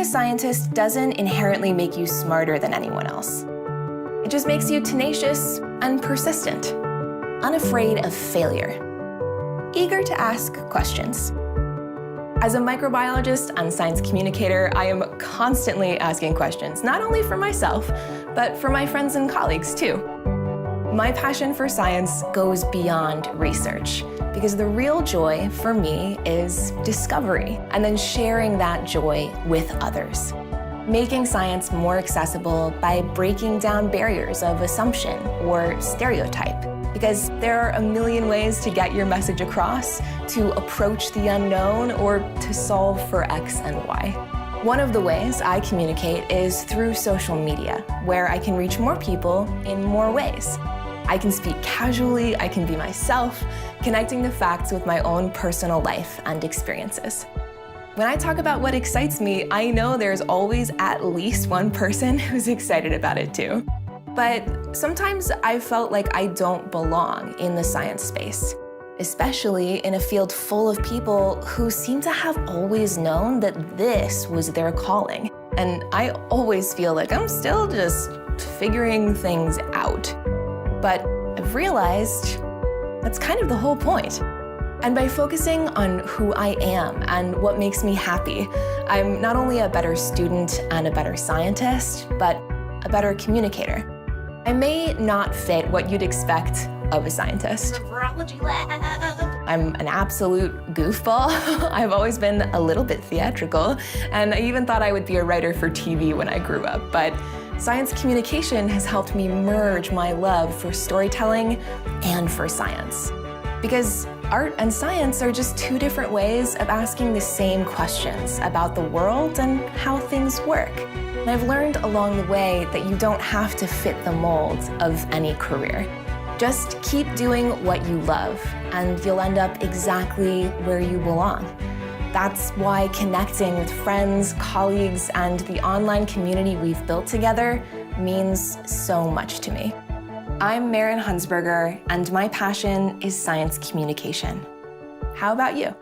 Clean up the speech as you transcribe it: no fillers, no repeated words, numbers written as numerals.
scientist doesn't inherently make you smarter than anyone else. It just makes you tenacious and persistent, unafraid of failure, eager to ask questions. As a microbiologist and science communicator, I am constantly asking questions, not only for myself, but for my friends and colleagues too. My passion for science goes beyond research, because the real joy for me is discovery, and then sharing that joy with others. Making science more accessible by breaking down barriers of assumption or stereotype, because there are a million ways to get your message across, to approach the unknown, or to solve for X and Y. One of the ways I communicate is through social media, where I can reach more people in more ways. I can speak casually, I can be myself, connecting the facts with my own personal life and experiences. When I talk about what excites me, I know there's always at least one person who's excited about it too. But sometimes I felt like I don't belong in the science space, especially in a field full of people who seem to have always known that this was their calling. And I always feel like I'm still just figuring things out. But I've realized that's kind of the whole point. And by focusing on who I am and what makes me happy, I'm not only a better student and a better scientist, but a better communicator. I may not fit what you'd expect of a scientist. Virology lab. I'm an absolute goofball. I've always been a little bit theatrical, and I even thought I would be a writer for TV when I grew up, but science communication has helped me merge my love for storytelling and for science. Because art and science are just two different ways of asking the same questions about the world and how things work. And I've learned along the way that you don't have to fit the mold of any career. Just keep doing what you love, and you'll end up exactly where you belong. That's why connecting with friends, colleagues, and the online community we've built together means so much to me. I'm Maren Hунсбергер, and my passion is science communication. How about you?